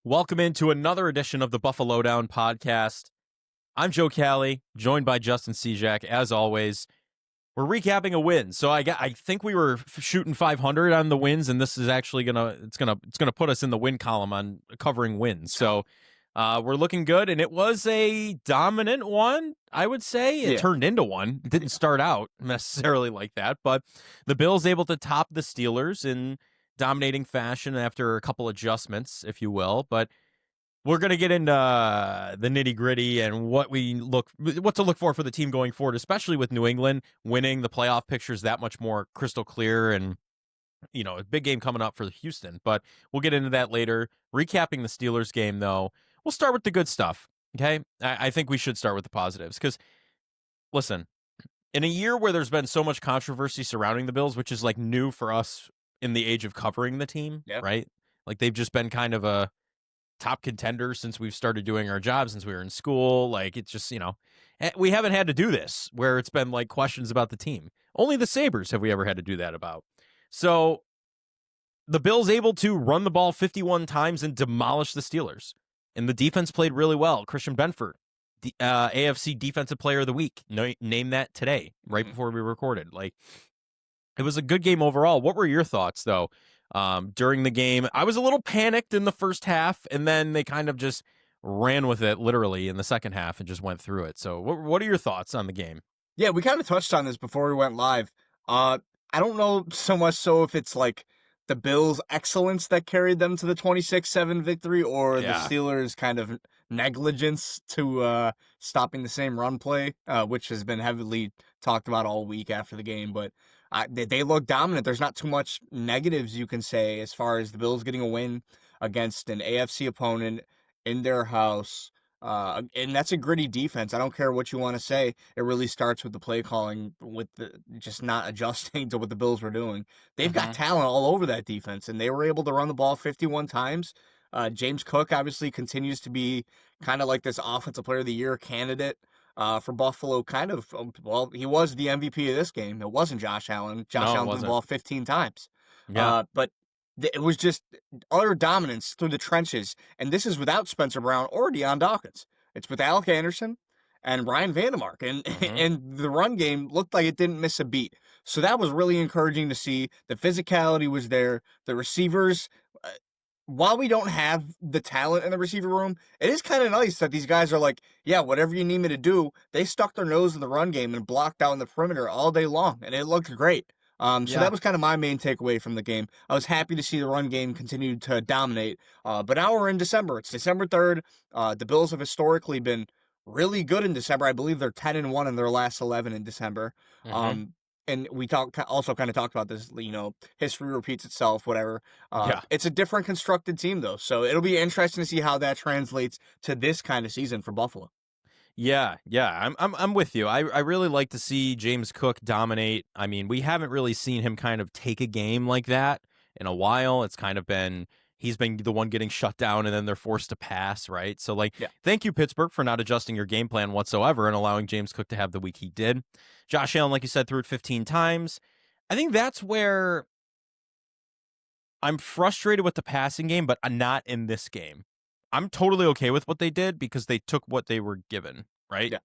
Welcome into another edition of the Buffalo Down podcast. I'm Joe Cali, joined by Justin Siejak. As always, we're recapping a win. So I think we were shooting 500 on the wins, and this is actually gonna put us in the win column on covering wins. So we're looking good, and it was a dominant one. I would say it turned into one. It didn't start out necessarily like that, but the Bills able to top the Steelers in dominating fashion after a couple adjustments, if you will. But we're going to get into the nitty gritty and what to look for the team going forward, especially with New England winning. The playoff picture is that much more crystal clear, and a big game coming up for Houston. But we'll get into that later. Recapping the Steelers game, though, we'll start with the good stuff. Okay, I think we should start with the positives because, listen, in a year where there's been so much controversy surrounding the Bills, which is like new for us in the age of covering the team, right? Like they've just been kind of a top contender since we've started doing our job, since we were in school. Like it's just, we haven't had to do this where it's been like questions about the team. Only the Sabres have we ever had to do that about. So the Bills able to run the ball 51 times and demolish the Steelers. And the defense played really well. Christian Benford, the AFC Defensive Player of the Week, named that today, right before we recorded. Like, it was a good game overall. What were your thoughts, though, during the game? I was a little panicked in the first half, and then they kind of just ran with it literally in the second half and just went through it. So what are your thoughts on the game? Yeah, we kind of touched on this before we went live. I don't know so much so if it's like the Bills' excellence that carried them to the 26-7 victory or the Steelers' kind of negligence to stopping the same run play, which has been heavily talked about all week after the game. But they look dominant. There's not too much negatives you can say as far as the Bills getting a win against an AFC opponent in their house. And that's a gritty defense. I don't care what you want to say. It really starts with the play calling, with just not adjusting to what the Bills were doing. They've got talent all over that defense, and they were able to run the ball 51 times. James Cook obviously continues to be kind of like this Offensive Player of the Year candidate for Buffalo. He was the MVP of this game. It wasn't Josh Allen. Josh Allen threw the ball 15 times. But it was just utter dominance through the trenches, and this is without Spencer Brown or Deion Dawkins. It's with Alec Anderson and Ryan Vandemark, and and the run game looked like it didn't miss a beat. So that was really encouraging to see. The physicality was there. The receivers, while we don't have the talent in the receiver room, it is kind of nice that these guys are like, yeah, whatever you need me to do. They stuck their nose in the run game and blocked down the perimeter all day long, and it looked great. So that was kind of my main takeaway from the game. I was happy to see the run game continue to dominate. But now we're in December. It's December 3rd. The Bills have historically been really good in December. I believe they're 10-1 in their last 11 in December. And we also kind of talked about this, history repeats itself, whatever. It's a different constructed team, though. So it'll be interesting to see how that translates to this kind of season for Buffalo. Yeah, I'm with you. I really like to see James Cook dominate. I mean, we haven't really seen him kind of take a game like that in a while. It's kind of been he's been the one getting shut down, and then they're forced to pass, right? So, thank you, Pittsburgh, for not adjusting your game plan whatsoever and allowing James Cook to have the week he did. Josh Allen, like you said, threw it 15 times. I think that's where I'm frustrated with the passing game, but not in this game. I'm totally okay with what they did because they took what they were given, right? Yeah.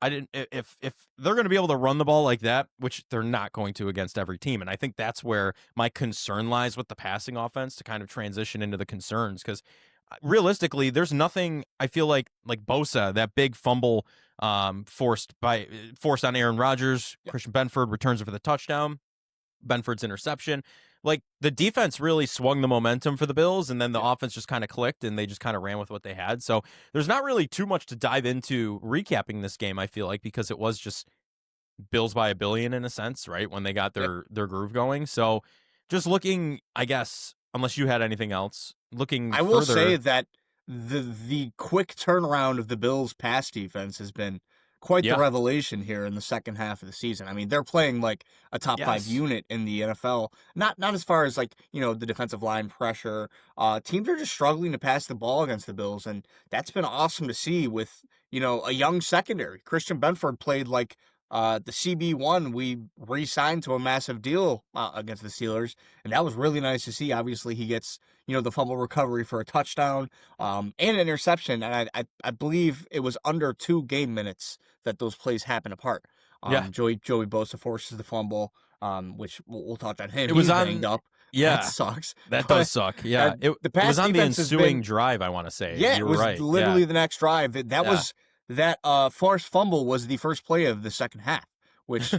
I didn't if they're going to be able to run the ball like that, which they're not going to against every team, and I think that's where my concern lies with the passing offense to kind of transition into the concerns, because realistically, there's nothing. I feel like Bosa, that big fumble forced on Aaron Rodgers, Christian Benford returns it for the touchdown, Benford's interception. Like, the defense really swung the momentum for the Bills, and then the offense just kind of clicked, and they just kind of ran with what they had. So there's not really too much to dive into recapping this game, I feel like, because it was just Bills by a billion in a sense, right, when they got their groove going. So just looking, I guess, unless you had anything else, I will say that the quick turnaround of the Bills' pass defense has been quite the revelation here in the second half of the season. I mean, they're playing like a top 5 unit in the NFL. Not as far as the defensive line pressure. Teams are just struggling to pass the ball against the Bills, and that's been awesome to see with, a young secondary. Christian Benford played like the CB1, we re-signed to a massive deal against the Steelers, and that was really nice to see. Obviously, he gets, the fumble recovery for a touchdown, and an interception, and I believe it was under 2 game minutes that those plays happen apart. Yeah. Joey Bosa forces the fumble, which we'll touch on him. It was He's on, banged up. yeah. That sucks. That does suck. Yeah. It was on the ensuing drive, I want to say. Yeah, you it were was right. literally the next drive. That forced fumble was the first play of the second half, which,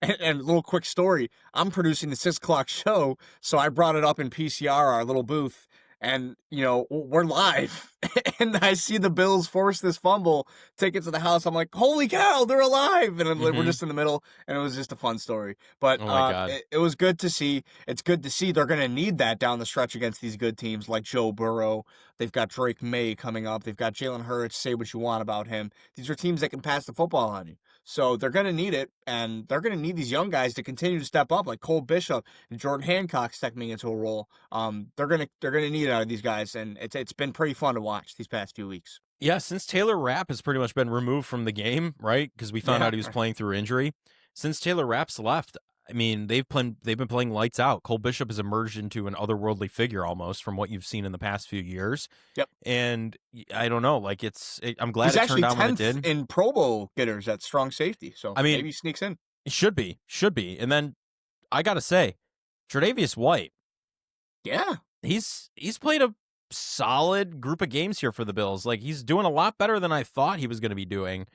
and a little quick story, I'm producing the 6 o'clock show, so I brought it up in PCR, our little booth, and, we're live, and I see the Bills force this fumble, take it to the house. I'm like, holy cow, they're alive, and we're just in the middle, and it was just a fun story. But oh my God. It was good to see. It's good to see they're going to need that down the stretch against these good teams like Joe Burrow. They've got Drake May coming up. They've got Jalen Hurts. Say what you want about him. These are teams that can pass the football on you. So they're going to need it, and they're going to need these young guys to continue to step up, like Cole Bishop and Jordan Hancock stepping into a role. They're going to need it out of these guys, and it's been pretty fun to watch these past few weeks. Yeah, since Taylor Rapp has pretty much been removed from the game, right? Because we found out he was playing through injury. Since Taylor Rapp's left, I mean, they've been playing lights out. Cole Bishop has emerged into an otherworldly figure almost from what you've seen in the past few years. Yep. And I don't know, like I'm glad it turned out when it did. In Pro Bowl getters at strong safety, so I mean, maybe he sneaks in. It should be. And then I gotta say, Tre'Davious White. Yeah, he's played a solid group of games here for the Bills. Like, he's doing a lot better than I thought he was going to be doing.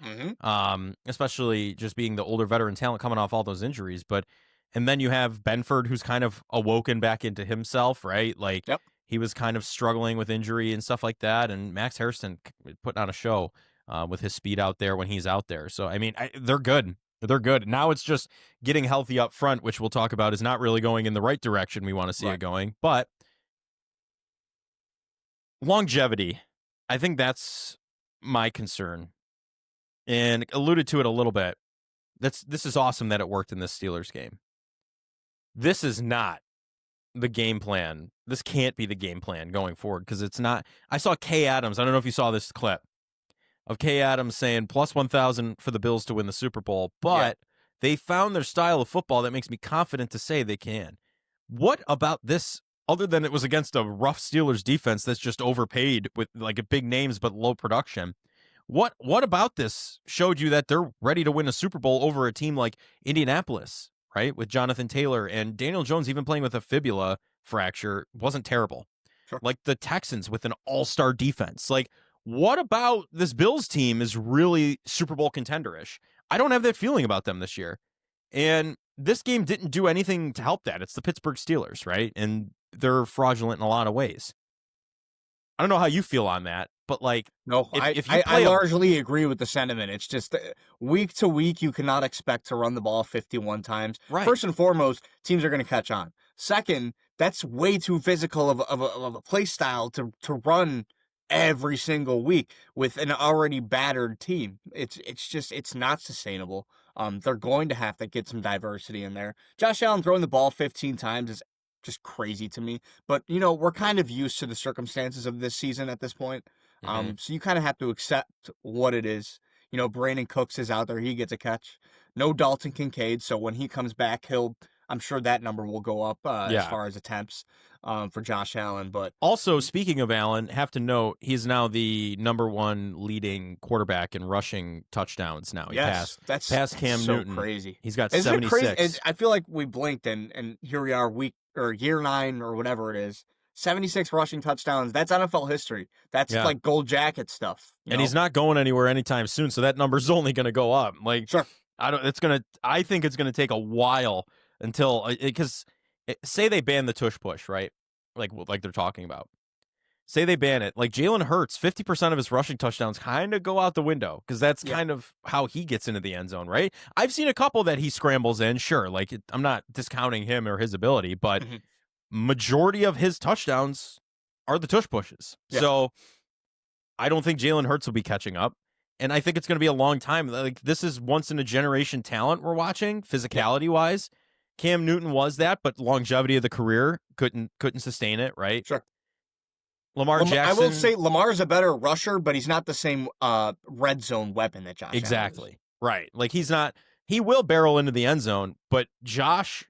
Especially just being the older veteran talent coming off all those injuries. And then you have Benford, who's kind of awoken back into himself, right? Like, he was kind of struggling with injury and stuff like that. And Max Hairston putting on a show with his speed out there when he's out there. So, I mean, they're good. They're good. Now it's just getting healthy up front, which we'll talk about is not really going in the right direction we want to see it going. But longevity, I think that's my concern, and alluded to it a little bit. This is awesome that it worked in this Steelers game. This is not the game plan. This can't be the game plan going forward because it's not. I saw Kay Adams. I don't know if you saw this clip of Kay Adams saying plus 1,000 for the Bills to win the Super Bowl, but they found their style of football that makes me confident to say they can. What about this? Other than it was against a rough Steelers defense that's just overpaid with like big names but low production. What about this showed you that they're ready to win a Super Bowl over a team like Indianapolis, right? With Jonathan Taylor and Daniel Jones even playing with a fibula fracture wasn't terrible. Sure. Like the Texans with an all-star defense. Like, what about this Bills team is really Super Bowl contender-ish? I don't have that feeling about them this year. And this game didn't do anything to help that. It's the Pittsburgh Steelers, right? And they're fraudulent in a lot of ways. I don't know how you feel on that, but like, no, I largely agree with the sentiment. It's just week to week, you cannot expect to run the ball 51 times. Right. First and foremost, teams are going to catch on. Second, that's way too physical of a play style to run every single week with an already battered team. It's not sustainable. They're going to have to get some diversity in there. Josh Allen throwing the ball 15 times is just crazy to me, but we're kind of used to the circumstances of this season at this point. So you kind of have to accept what it is. Brandon Cooks is out there, he gets a catch. No Dalton Kincaid, so when he comes back, I'm sure that number will go up as far as attempts for Josh Allen. But also, speaking of Allen, have to note he's now the #1 leading quarterback in rushing touchdowns. Now he passed Cam Newton. Crazy. He's got 76. I feel like we blinked and here we are, year 9 or whatever it is. 76 rushing touchdowns. That's NFL history. That's like gold jacket stuff. And he's not going anywhere anytime soon, so that number's only going to go up. Like, sure. I think it's going to take a while until, because say they ban the tush push, right? Like they're talking about. Say they ban it. Like Jalen Hurts, 50% of his rushing touchdowns kind of go out the window because that's kind of how he gets into the end zone, right? I've seen a couple that he scrambles in, sure. Like, I'm not discounting him or his ability, but majority of his touchdowns are the tush pushes. Yeah. So I don't think Jalen Hurts will be catching up. And I think it's going to be a long time. Like, this is once in a generation talent we're watching, physicality wise. Cam Newton was that, but longevity of the career couldn't sustain it, right? Sure. Lamar Jackson. I will say Lamar's a better rusher, but he's not the same red zone weapon that Josh Allen is. Right. Like, he's not he will barrel into the end zone, but Josh,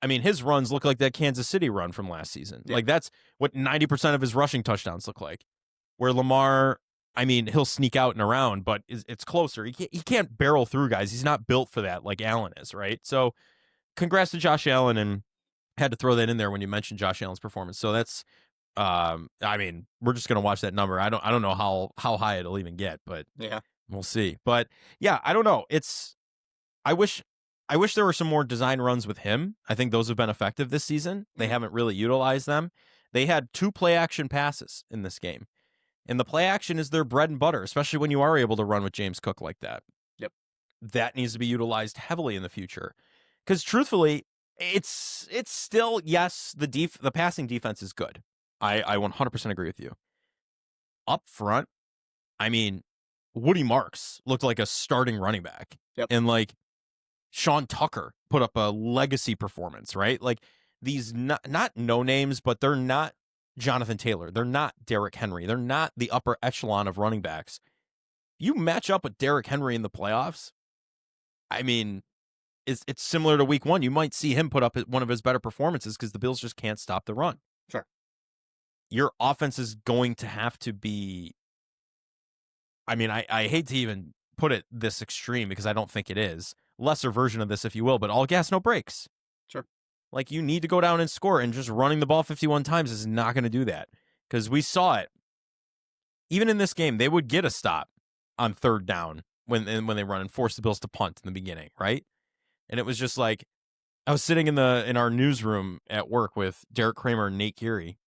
I mean, his runs look like that Kansas City run from last season. Yeah. Like, that's what 90% of his rushing touchdowns look like. Where Lamar, I mean, he'll sneak out and around, but it's closer. He can't barrel through guys. He's not built for that like Allen is, right? So congrats to Josh Allen, and had to throw that in there when you mentioned Josh Allen's performance. So that's, I mean, we're just gonna watch that number. I don't know how high it'll even get, but Yeah. we'll see. But yeah, I don't know. I wish there were some more design runs with him. I think those have been effective this season. They haven't really utilized them. They had 2 play action passes in this game. And the play action is their bread and butter, especially when you are able to run with James Cook like that. Yep. That needs to be utilized heavily in the future. Because truthfully, it's still, yes, the passing defense is good. I 100% agree with you. Up front, I mean, Woody Marks looked like a starting running back. Yep. And like Sean Tucker put up a legacy performance, right? Like these not no names, but they're not Jonathan Taylor. They're not Derrick Henry. They're not the upper echelon of running backs. You match up with Derrick Henry in the playoffs, I mean, it's similar to week 1. You might see him put up one of his better performances because the Bills just can't stop the run. Sure. Your offense is going to have to be, I mean, I hate to even put it this extreme because I don't think it is. Lesser version of this, if you will, but all gas, no brakes. Sure. Like, you need to go down and score, and just running the ball 51 times is not going to do that. Because we saw it. Even in this game, they would get a stop on 3rd down when they run and force the Bills to punt in the beginning, right? And it was just like, I was sitting in our newsroom at work with Derek Kramer and Nate Geary,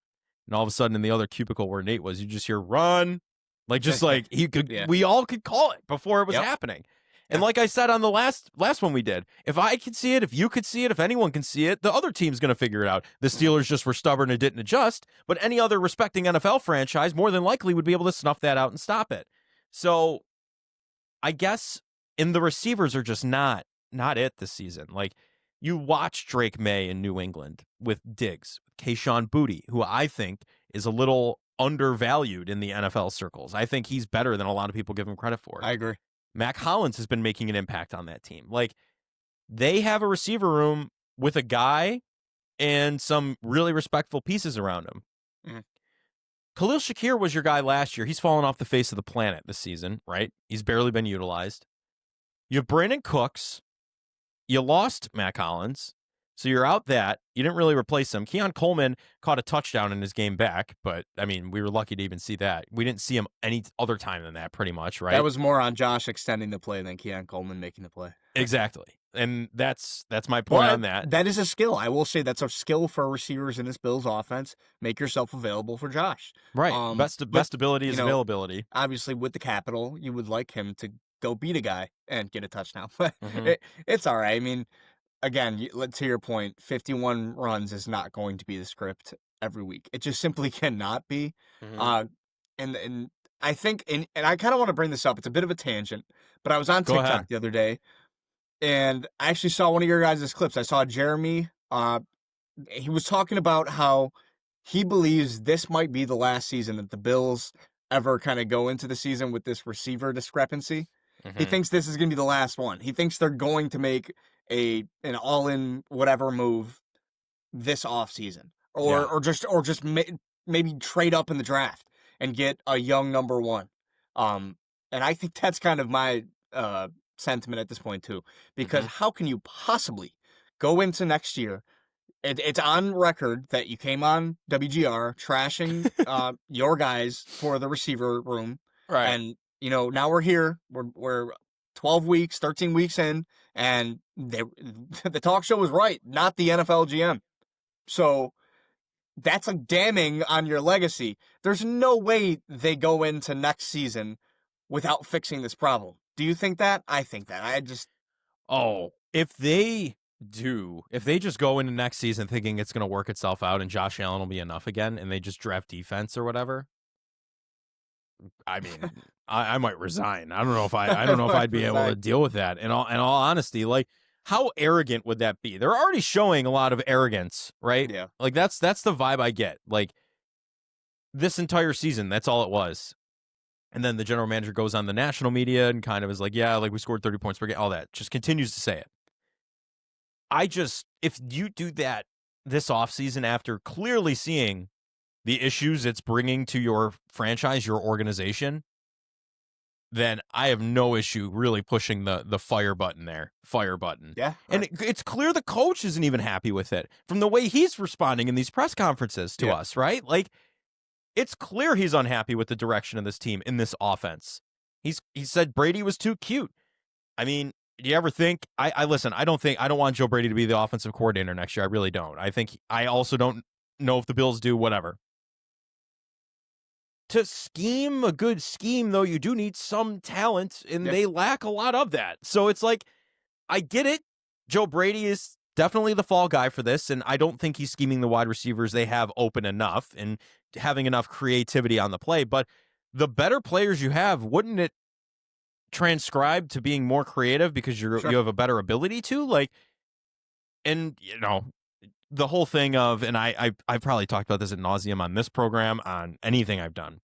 and all of a sudden in the other cubicle where Nate was, you just hear run, like just like he could, Yeah. we all could call it before it was happening. And like I said on the last one we did, if I could see it, if you could see it, if anyone can see it, the other team's going to figure it out. The Steelers just were stubborn and didn't adjust, but any other respecting NFL franchise more than likely would be able to snuff that out and stop it. So I guess the receivers are just not it this season. Like, you watch Drake May in New England with Diggs, Kayshon Boutte, who I think is a little undervalued in the NFL circles. I think he's better than a lot of people give him credit for. I agree. Mac Hollins has been making an impact on that team. Like, they have a receiver room with a guy and some really respectful pieces around him. Mm-hmm. Khalil Shakir was your guy last year. He's fallen off the face of the planet this season, right? He's barely been utilized. You have Brandon Cooks. You lost Mac Hollins, so you're out that. You didn't really replace him. Keon Coleman caught a touchdown in his game back, but, I mean, we were lucky to even see that. We didn't see him any other time than that, pretty much, right? That was more on Josh extending the play than Keon Coleman making the play. Exactly. And that's my point on that. That is a skill. I will say that's a skill for receivers in this Bills offense. Make yourself available for Josh. Right. Best ability is availability. Obviously, with the capital, you would like him to go beat a guy and get a touchdown. But Mhm. it's all right. I mean, again, to your point, 51 runs is not going to be the script every week. It just simply cannot be. Mhm. And I think, and I kind of want to bring this up. It's a bit of a tangent, but I was on Go TikTok ahead. the other day, and I actually saw one of your guys' clips. I saw Jeremy. He was talking about how he believes this might be the last season that the Bills ever kind of go into the season with this receiver discrepancy. He Mhm. thinks this is going to be the last one. He thinks they're going to make an all-in whatever move this offseason. Or just maybe trade up in the draft and get a young number 1. And I think that's kind of my sentiment at this point too, because how can you possibly go into next year? It's on record that you came on WGR trashing your guys for the receiver room, Right. and now we're here. We're 12 weeks, 13 weeks in, and the talk show was right, not the NFL GM. So that's like damning on your legacy. There's no way they go into next season without fixing this problem. Do you think that? I think that. If they just go into next season thinking it's going to work itself out and Josh Allen will be enough again and they just draft defense or whatever, I mean, I might resign. I don't know if I'd be able to deal with that. In all honesty, like, how arrogant would that be? They're already showing a lot of arrogance, right? Yeah. Like, that's the vibe I get. Like, this entire season, that's all it was. And then the general manager goes on the national media and kind of is like, yeah, like we scored 30 points per game, all that. Just continues to say it. If you do that this offseason after clearly seeing the issues it's bringing to your franchise, your organization, then I have no issue really pushing the fire button there. Fire button. Yeah. And it's clear the coach isn't even happy with it from the way he's responding in these press conferences to us, right? Like, it's clear he's unhappy with the direction of this team in this offense. He said Brady was too cute. I mean, do you ever think I listen, I don't want Joe Brady to be the offensive coordinator next year. I really don't. I also don't know if the Bills do, whatever. To scheme a good scheme, though, you do need some talent, and they lack a lot of that. So it's like, I get it. Joe Brady is definitely the fall guy for this, and I don't think he's scheming the wide receivers they have open enough and having enough creativity on the play. But the better players you have, wouldn't it transcribe to being more creative because you have a better ability to? Like, and, the whole thing of, and I've probably talked about this ad nauseum on this program, on anything I've done.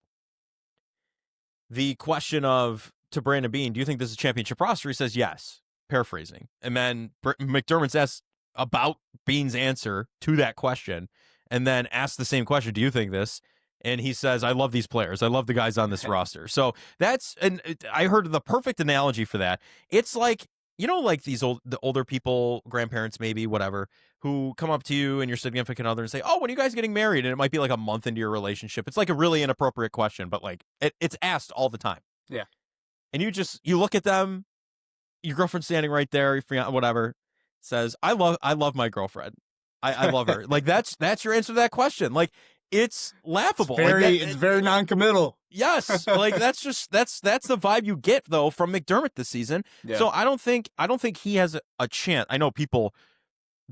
The question of, to Brandon Beane, do you think this is a championship roster? He says yes, paraphrasing. And then McDermott's asked about Beane's answer to that question, and then asked the same question, do you think this? And he says, I love these players. I love the guys on this roster. So I heard the perfect analogy for that. It's like, like the older people, grandparents, maybe, whatever, who come up to you and your significant other and say, oh, when are you guys getting married? And it might be like a month into your relationship. It's like a really inappropriate question, but like it's asked all the time. Yeah. And you look at them, your girlfriend's standing right there, you forgot, whatever, says, I love my girlfriend. I love her. Like that's your answer to that question. Like, it's laughable. It's very non-committal. Yes, like that's the vibe you get though from McDermott this season. Yeah. So I don't think he has a chance. I know people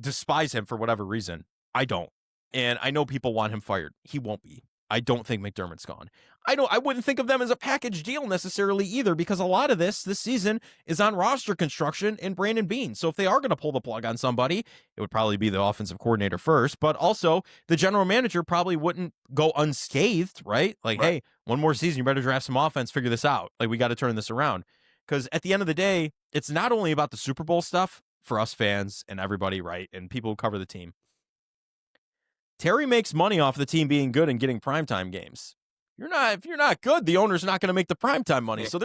despise him for whatever reason. I don't, and I know people want him fired. He won't be. I don't think McDermott's gone. I wouldn't think of them as a package deal necessarily either, because a lot of this season is on roster construction and Brandon Beane. So if they are going to pull the plug on somebody, it would probably be the offensive coordinator first, but also the general manager probably wouldn't go unscathed, right? Like, hey, one more season, you better draft some offense, figure this out. Like, we got to turn this around. Because at the end of the day, it's not only about the Super Bowl stuff for us fans and everybody, right? And people who cover the team. Terry makes money off the team being good and getting primetime games. If you're not good, the owner's not going to make the primetime money. So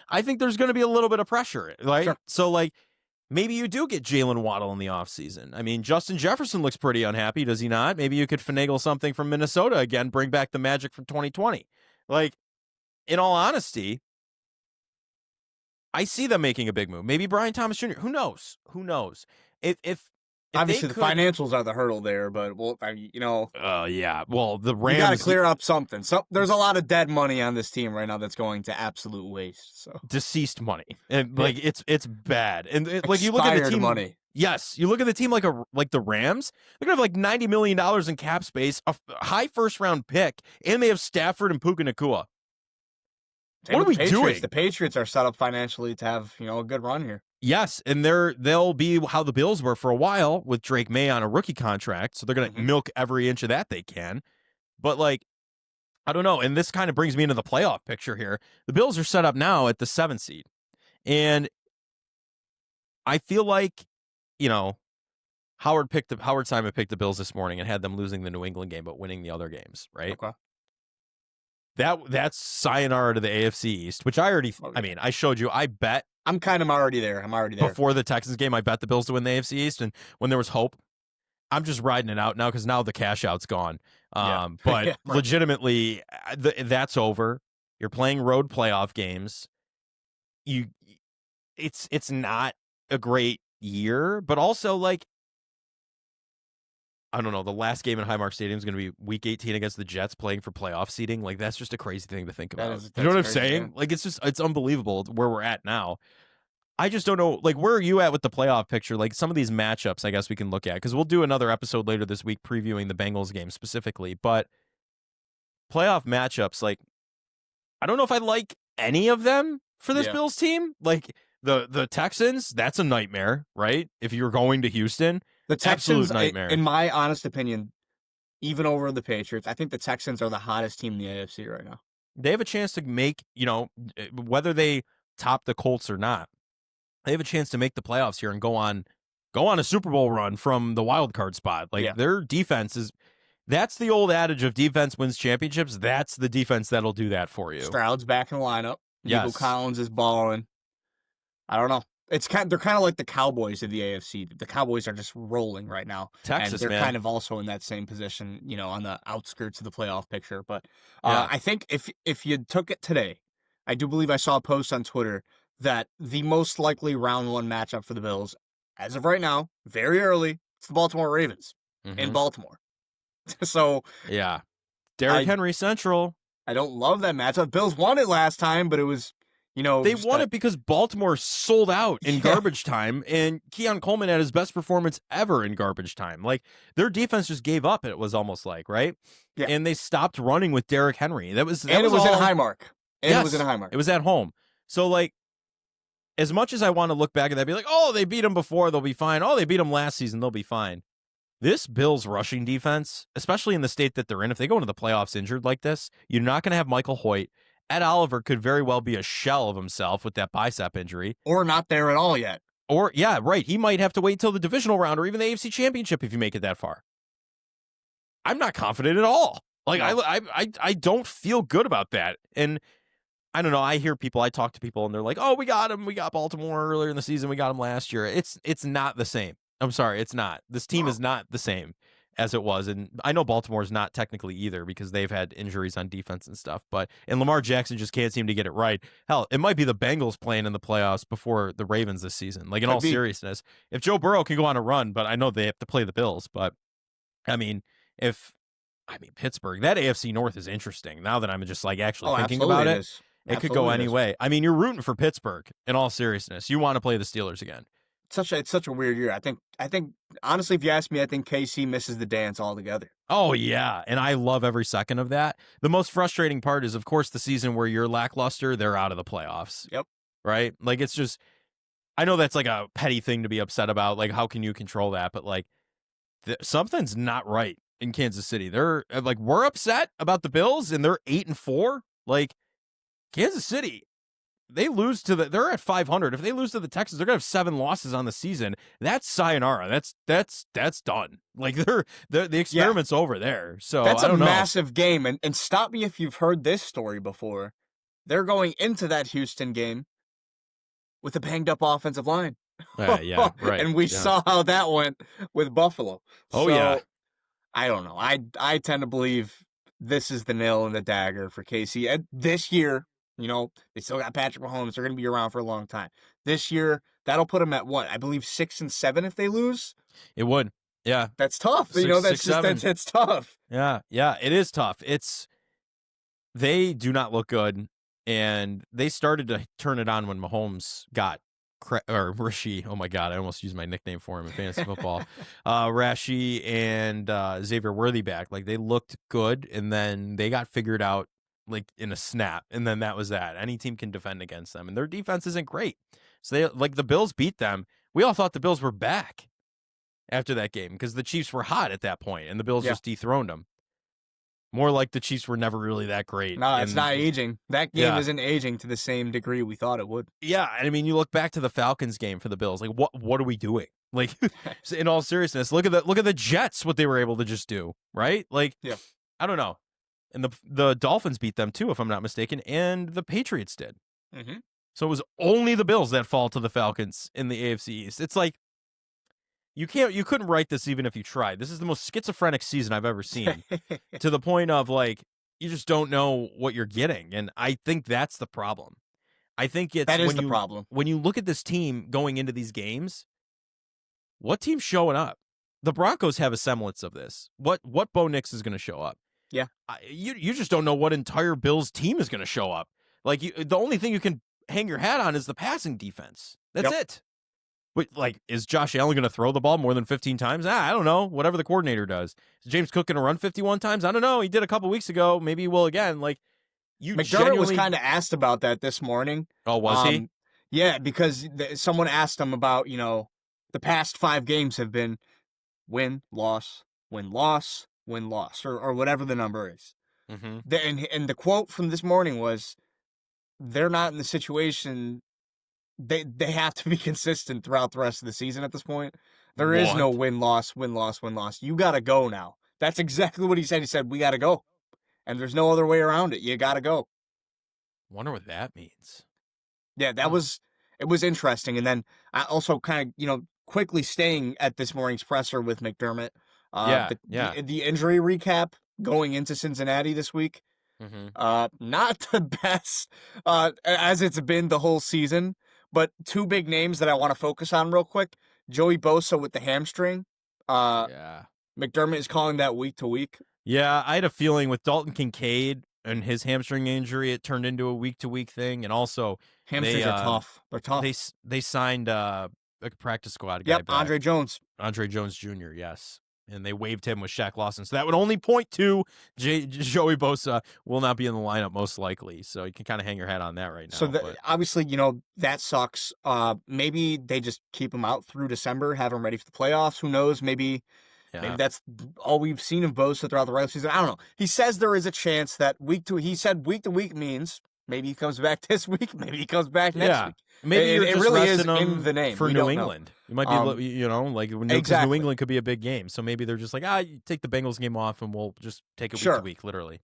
I think there's going to be a little bit of pressure, right? Sure. So like, maybe you do get Jalen Waddle in the offseason. I mean, Justin Jefferson looks pretty unhappy, does he not? Maybe you could finagle something from Minnesota again, bring back the magic from 2020. Like, in all honesty, I see them making a big move. Maybe Brian Thomas Jr. Who knows? If obviously the financials are the hurdle there, but yeah. Well, the Rams, you got to clear up something. So there's a lot of dead money on this team right now that's going to absolute waste. So deceased money, and like it's bad. And like, you look at the team, money. Yes, you look at the team like the Rams. They're gonna have like $90 million in cap space, a high first round pick, and they have Stafford and Puka Nacua. What are we doing? The Patriots are set up financially to have a good run here. Yes, and they'll be how the Bills were for a while with Drake May on a rookie contract, so they're going to milk every inch of that they can. But, like, I don't know, and this kind of brings me into the playoff picture here. The Bills are set up now at the 7th seed, and I feel like, Howard Simon picked the Bills this morning and had them losing the New England game but winning the other games, right? Okay. That's sayonara to the AFC East, which I showed you. I bet. I'm already there. Before the Texans game, I bet the Bills to win the AFC East, and when there was hope, I'm just riding it out now because now the cash out's gone. But legitimately, that's over. You're playing road playoff games. It's not a great year, but also, like, I don't know, the last game in Highmark Stadium is going to be Week 18 against the Jets, playing for playoff seeding. Like, that's just a crazy thing to think about. You know what I'm saying? Man. Like, it's unbelievable where we're at now. I just don't know, like, where are you at with the playoff picture? Like, some of these matchups, I guess we can look at, because we'll do another episode later this week previewing the Bengals game specifically. But playoff matchups, like, I don't know if I like any of them for this Bills team. Like, the Texans, that's a nightmare, right? If you're going to Houston. The Texans, in my honest opinion, even over the Patriots, I think the Texans are the hottest team in the AFC right now. they have a chance to make, whether they top the Colts or not, they have a chance to make the playoffs here and go on a Super Bowl run from the wild card spot. Like their defense that's the old adage of defense wins championships. That's the defense that'll do that for you. Stroud's back in the lineup. Yes. Nico Collins is balling. I don't know. They're kind of like the Cowboys of the AFC. The Cowboys are just rolling right now. Texas, and they're man. kind of also in that same position, on the outskirts of the playoff picture. But I think if you took it today, I do believe I saw a post on Twitter that the most likely round 1 matchup for the Bills, as of right now, very early, it's the Baltimore Ravens in Baltimore. So yeah, Derrick Henry Central. I don't love that matchup. Bills won it last time, but it was, they won it because Baltimore sold out in garbage time, and Keon Coleman had his best performance ever in garbage time. Like, their defense just gave up, it was almost like, right? Yeah. And they stopped running with Derrick Henry. It was in Highmark. It was in Highmark. It was at home. So, like, as much as I want to look back at that, be like, oh, they beat them before, they'll be fine. Oh, they beat them last season, they'll be fine. This Bills rushing defense, especially in the state that they're in, if they go into the playoffs injured like this, you're not going to have Michael Hoyt. Ed Oliver could very well be a shell of himself with that bicep injury. Or not there at all yet. Or, yeah, right. He might have to wait until the divisional round or even the AFC Championship if you make it that far. I'm not confident at all. Like, no. I don't feel good about that. And I don't know. I talk to people, and they're like, oh, we got him. We got Baltimore earlier in the season. We got him last year. It's not the same. I'm sorry. It's not. This team is not the same as it was. And I know Baltimore's not technically either because they've had injuries on defense and stuff. And Lamar Jackson just can't seem to get it right. Hell, it might be the Bengals playing in the playoffs before the Ravens this season. Like, in all seriousness, if Joe Burrow can go on a run, but I know they have to play the Bills. But, Pittsburgh, that AFC North is interesting now that I'm just like actually thinking about it. It could go any way. I mean, you're rooting for Pittsburgh in all seriousness. You want to play the Steelers again. It's such a weird year. I think honestly, if you ask me, I think KC misses the dance altogether. Oh yeah, and I love every second of that. The most frustrating part is, of course, the season where you're lackluster, they're out of the playoffs. Yep. Right? Like, it's just, I know that's like a petty thing to be upset about. Like, how can you control that? But like, something's not right in Kansas City. They're like, we're upset about the Bills, and they're 8-4. Like, Kansas City, they're at 500. If they lose to the Texans, they're gonna have 7 losses on the season. That's sayonara. That's done. Like, the experiment's over there. So that's I don't a know. Massive game. And stop me if you've heard this story before. They're going into that Houston game with a banged up offensive line. Yeah, right. And we saw how that went with Buffalo. Oh, yeah. I don't know. I tend to believe this is the nail in the dagger for KC. And this year, they still got Patrick Mahomes. They're going to be around for a long time. This year, that'll put them at what? I believe 6-7 if they lose. It would. Yeah. That's tough. 6, 7. That's tough. Yeah, it is tough. They do not look good, and they started to turn it on when Mahomes got Rashi. Oh my God, I almost used my nickname for him in fantasy football. Rashi and Xavier Worthy back. Like, they looked good, and then they got figured out like in a snap, and then that was that. Any team can defend against them, and their defense isn't great. So the Bills beat them. We all thought the Bills were back after that game because the Chiefs were hot at that point, and the Bills just dethroned them. More like the Chiefs were never really that great. No, it's not aging. That game isn't aging to the same degree we thought it would. Yeah, and I mean, you look back to the Falcons game for the Bills. Like, what are we doing? Like, in all seriousness, look at the Jets. What they were able to just do, right? Like, I don't know. And the Dolphins beat them too, if I'm not mistaken, and the Patriots did. Mm-hmm. So it was only the Bills that fall to the Falcons in the AFC East. It's like you couldn't write this even if you tried. This is the most schizophrenic season I've ever seen, to the point of like you just don't know what you're getting, and I think that's the problem. I think that is the problem. When you look at this team going into these games, what team's showing up? The Broncos have a semblance of this. What Bo Nix is going to show up? Yeah, you just don't know what entire Bills team is going to show up. Like, the only thing you can hang your hat on is the passing defense. That's it. But like, is Josh Allen going to throw the ball more than 15 times? I don't know. Whatever the coordinator does. Is James Cook going to run 51 times? I don't know. He did a couple weeks ago. Maybe he will again. Like, McDermott was kind of asked about that this morning. Oh, was he? Yeah, because someone asked him about, the past 5 games have been win, loss, win, loss, win, loss, or whatever the number is. Mm-hmm. And the quote from this morning was, they're not in the situation. They have to be consistent throughout the rest of the season at this point. There is no What? win-loss, win-loss, win-loss. You got to go now. That's exactly what he said. He said, we got to go. And there's no other way around it. You got to go. Wonder what that means. Yeah, it was interesting. And then I also kind of, quickly staying at this morning's presser with McDermott. Yeah. The injury recap going into Cincinnati this week. Mm-hmm. Not the best as it's been the whole season, but two big names that I want to focus on real quick. Joey Bosa with the hamstring. Yeah. McDermott is calling that week to week. Yeah, I had a feeling with Dalton Kincaid and his hamstring injury, it turned into a week-to-week thing, and also Hamstrings are tough. They're tough. They signed a practice squad guy back. Andre Jones Jr., yes. And they waived him with Shaq Lawson. So that would only point to Joey Bosa will not be in the lineup most likely. So you can kind of hang your hat on that right now. So obviously, that sucks. Maybe they just keep him out through December, have him ready for the playoffs. Who knows? Maybe that's all we've seen of Bosa throughout the regular season. I don't know. He says there is a chance that week to week means maybe he comes back this week, maybe he comes back next week. Maybe it really is in the name for New England. It might be, exactly. New England could be a big game. So maybe they're just like, you take the Bengals game off and we'll just take it week to week, literally.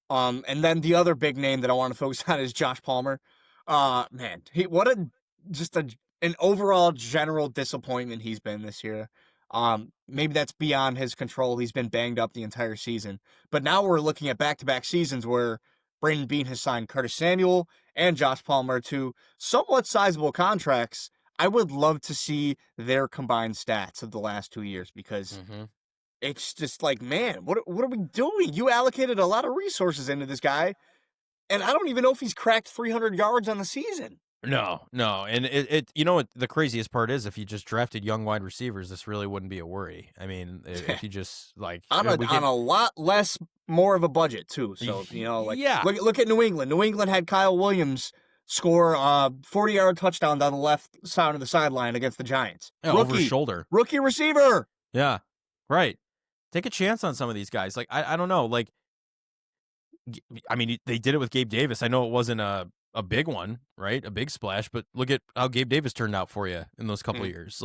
And then the other big name that I want to focus on is Josh Palmer. Man, an overall general disappointment he's been this year. Maybe that's beyond his control. He's been banged up the entire season. But now we're looking at back-to-back seasons where Brandon Beane has signed Curtis Samuel and Josh Palmer to somewhat sizable contracts. I would love to see their combined stats of the last 2 years because it's just like, man, what are we doing? You allocated a lot of resources into this guy, and I don't even know if he's cracked 300 yards on the season. No. And it what the craziest part is, if you just drafted young wide receivers, this really wouldn't be a worry. I mean, if you just on a lot more of a budget too. So, look at New England. New England had Kyle Williams score a 40-yard touchdown down the left side of the sideline against the Giants. Over his shoulder. Rookie receiver. Yeah. Right. Take a chance on some of these guys. I don't know. They did it with Gabe Davis. I know it wasn't a big one, right? A big splash, but look at how Gabe Davis turned out for you in those couple of years.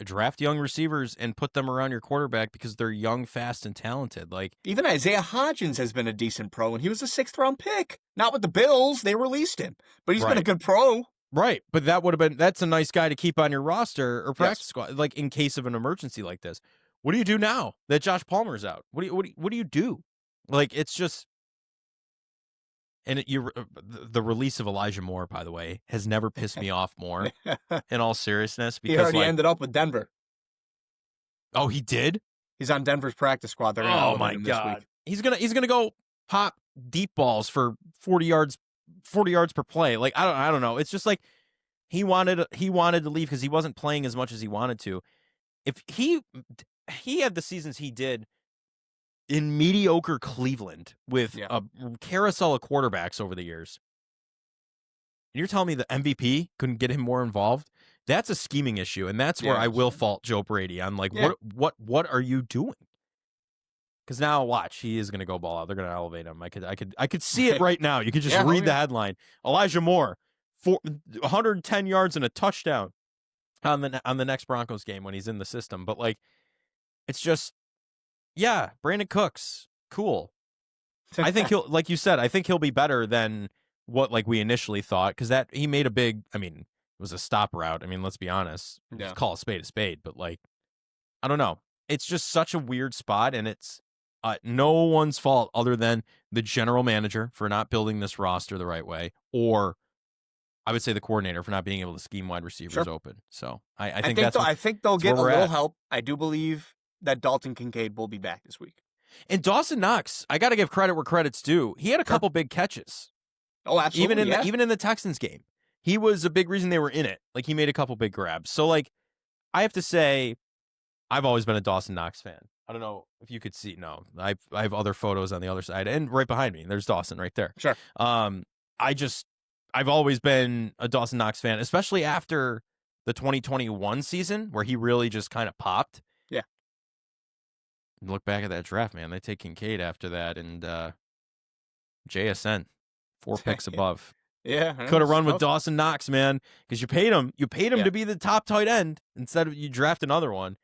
Draft young receivers and put them around your quarterback because they're young, fast, and talented. Even Isaiah Hodgins has been a decent pro, and he was a 6th-round pick. Not with the Bills. They released him, but he's been a good pro. Right, but that's a nice guy to keep on your roster or practice squad, in case of an emergency like this. What do you do now that Josh Palmer's out? What do you do? It's just. And the release of Elijah Moore, by the way, has never pissed me off more. In all seriousness, because he already ended up with Denver. Oh, he did? He's on Denver's practice squad. They're oh my god, he's gonna go pop deep balls for 40 yards per play. I don't know. It's just he wanted to leave because he wasn't playing as much as he wanted to. If he had the seasons he did in mediocre Cleveland with a carousel of quarterbacks over the years, and you're telling me the MVP couldn't get him more involved? That's a scheming issue, and that's where I will fault Joe Brady. I'm what are you doing? Because now, watch, he is going to go ball out. They're going to elevate him. I could see it right now. You could just read the headline: Elijah Moore, 110 yards and a touchdown on the next Broncos game when he's in the system. But it's just. Yeah, Brandon Cooks, cool. I think he'll, like you said, I think he'll be better than what we initially thought, because he made a big. It was a stop route. Let's be honest. Just call a spade, but I don't know. It's just such a weird spot, and it's no one's fault other than the general manager for not building this roster the right way, or I would say the coordinator for not being able to scheme wide receivers open. So I think they'll get a little help. I do believe that Dalton Kincaid will be back this week. And Dawson Knox, I got to give credit where credit's due. He had a couple big catches. Oh, absolutely. Even in the Texans game, he was a big reason they were in it. He made a couple big grabs. So I have to say, I've always been a Dawson Knox fan. I don't know if you could see. No, I have other photos on the other side, and right behind me, there's Dawson right there. Sure. I've always been a Dawson Knox fan, especially after the 2021 season where he really just kind of popped. Look back at that draft, man. They take Kincaid after that, and JSN, 4 picks above. Yeah, Could have run with Dawson Knox, man, because you paid him. You paid him to be the top tight end instead of you draft another one.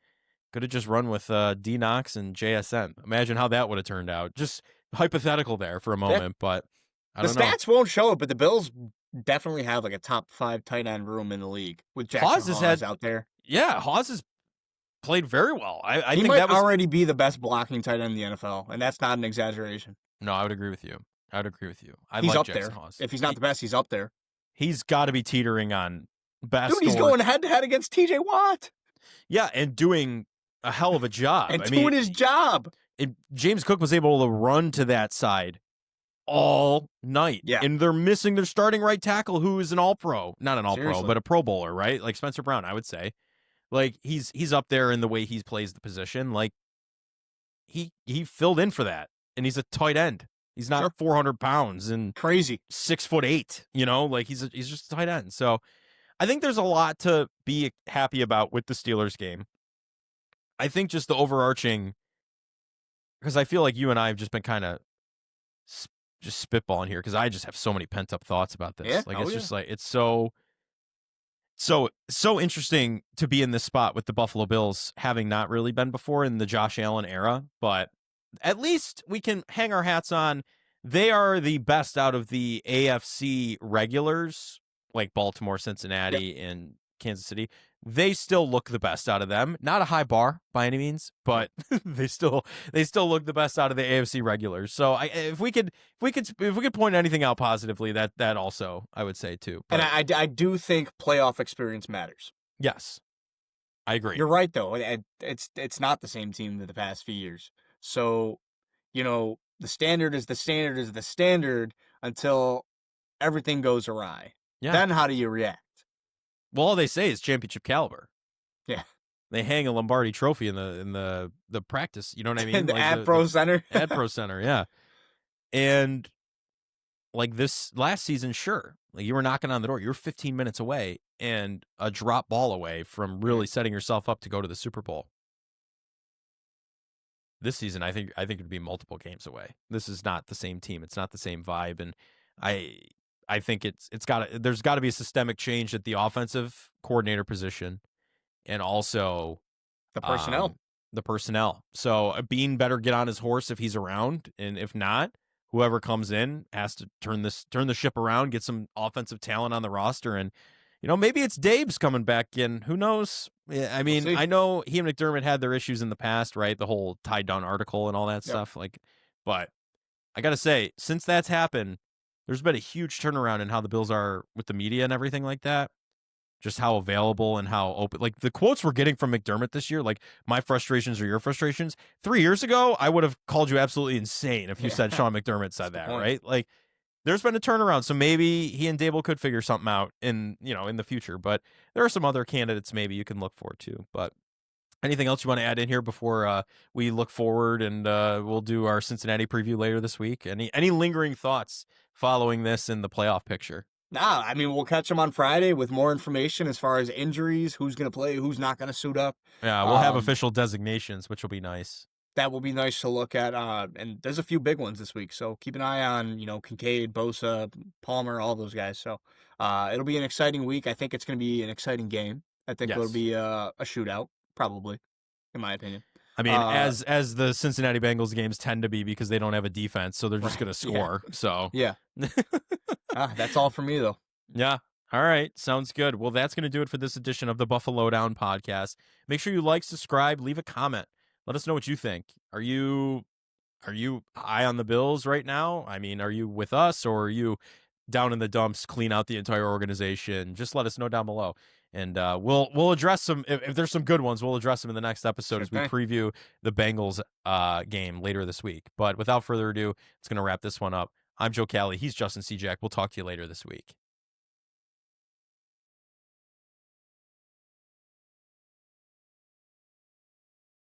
Could have just run with D Knox and JSN. Imagine how that would have turned out. Just hypothetical there for a moment, but I don't know. The stats won't show it, but the Bills definitely have like a top 5 tight end room in the league with Jackson Hawes out there. Yeah, Hawes has played very well. I he think might that was already be the best blocking tight end in the NFL, and that's not an exaggeration. No, I would agree with you. He's like up Jackson there. Hawes. If he's not the best, he's up there. He's got to be teetering on best. Dude, he's going head-to-head against TJ Watt. Yeah, and doing a hell of a job. Doing his job. James Cook was able to run to that side all night. Yeah. And they're missing their starting right tackle, who is an all-pro. Not an all-pro, but a Pro Bowler, right? Like Spencer Brown, I would say. Like, he's up there in the way he plays the position. Like, he filled in for that. And he's a tight end. He's not 400 pounds and crazy 6'8", you know, like he's just a tight end. So I think there's a lot to be happy about with the Steelers game. I think just the overarching, because I feel like you and I have just been kind of just spitballing here because I just have so many pent up thoughts about this. Yeah. Like just like it's so interesting to be in this spot with the Buffalo Bills, having not really been before in the Josh Allen era, but at least we can hang our hats on. They are the best out of the AFC regulars, like Baltimore, Cincinnati, and Kansas City. They still look the best out of them. Not a high bar by any means, but they still look the best out of the AFC regulars. So if we could point anything out positively, that also I would say too. But, and I do think playoff experience matters. Yes, I agree. You're right though. It's not the same team of the past few years. So, you know, the standard is the standard until everything goes awry. Yeah. Then how do you react? Well, all they say is championship caliber. Yeah. They hang a Lombardi trophy in the practice. You know what I mean? The like Pro Center. Ad Pro Center, yeah. And like this last season, sure. Like you were knocking on the door. You were 15 minutes away and a drop ball away from really setting yourself up to go to the Super Bowl. This season, I think it would be multiple games away. This is not the same team. It's not the same vibe, and I think there's got to be a systemic change at the offensive coordinator position, and also the personnel. So Bean better get on his horse if he's around, and if not, whoever comes in has to turn the ship around, get some offensive talent on the roster, and maybe it's Dave's coming back in. Who knows? I mean, I know he and McDermott had their issues in the past, right? The whole Ty Dunn article and all that stuff. But I got to say, since that's happened, there's been a huge turnaround in how the Bills are with the media and everything like that. Just how available and how open. Like the quotes we're getting from McDermott this year, like my frustrations are your frustrations. 3 years ago, I would have called you absolutely insane if you said Sean McDermott said that, right? Like there's been a turnaround, so maybe he and Dable could figure something out in the future. But there are some other candidates maybe you can look forward to. But anything else you want to add in here before we look forward and we'll do our Cincinnati preview later this week? Any lingering thoughts following this in the playoff picture? Nah, I mean, we'll catch them on Friday with more information as far as injuries, who's going to play, who's not going to suit up. Yeah, we'll have official designations, which will be nice. That will be nice to look at. And there's a few big ones this week, so keep an eye on, Kincaid, Bosa, Palmer, all those guys. So it'll be an exciting week. I think it's going to be an exciting game. I think it'll be a shootout, probably, in my opinion. I mean, as the Cincinnati Bengals games tend to be because they don't have a defense, so they're just going to score. Yeah. So yeah, that's all for me though. Yeah. All right. Sounds good. Well, that's going to do it for this edition of the Buffalo Down podcast. Make sure you like, subscribe, leave a comment. Let us know what you think. Are you high on the Bills right now? I mean, are you with us or are you down in the dumps, clean out the entire organization? Just let us know down below. And we'll address some if there's some good ones. We'll address them in the next episode as we preview the Bengals game later this week. But without further ado, it's going to wrap this one up. I'm Joe Cali. He's Justin Siejak. We'll talk to you later this week.